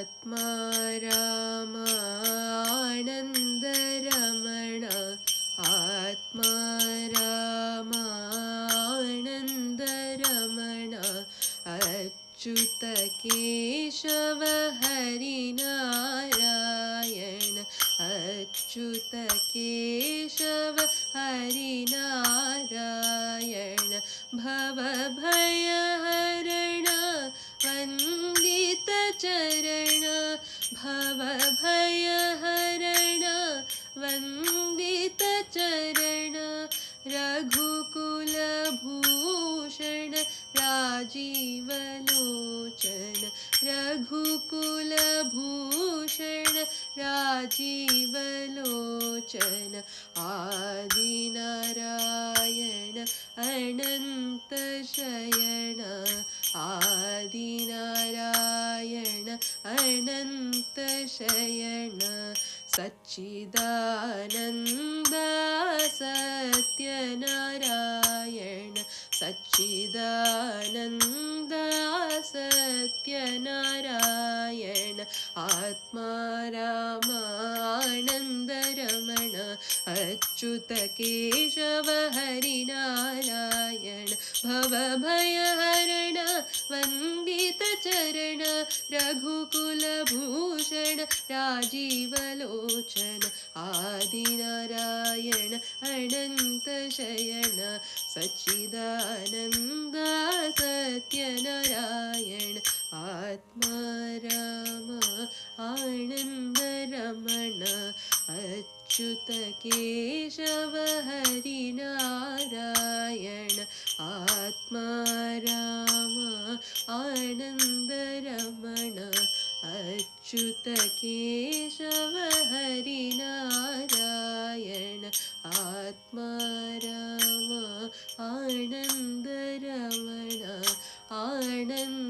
आत्मा रामानन्दरमण आत्मा रामानन्दरमण अच्युत केशव हरिनारायण अच्युत केशव हरिनारायण भवभयहरण वन्दित चरण भवभयहरण वन्दित चरण रघुकुलभूषण राजीवलोचन रघुकुलभूषण राजीवलोचन आदिनारायण अनन्तशयन आदिनारायण अनन्तशयन सच्चिदानन्द सत्यनारायण सच्चिदानन्द सत्यनारायण आत्मा रामानन्दरमण अच्युत केशव हरिनारायण भवभयहरण वन्दित चरण रघुकुलभूषण राजीवलोचन आदिनारायण अनन्तशयन सच्चिदानन्द सत्यनारायण आत्मा राम आनन्दरमण अच्युत केशव हरिनारायण आत्मा राम आनन्दरमण अच्युत केशव हरिनारायण आत्मा राम आनन्दरमण आनन्द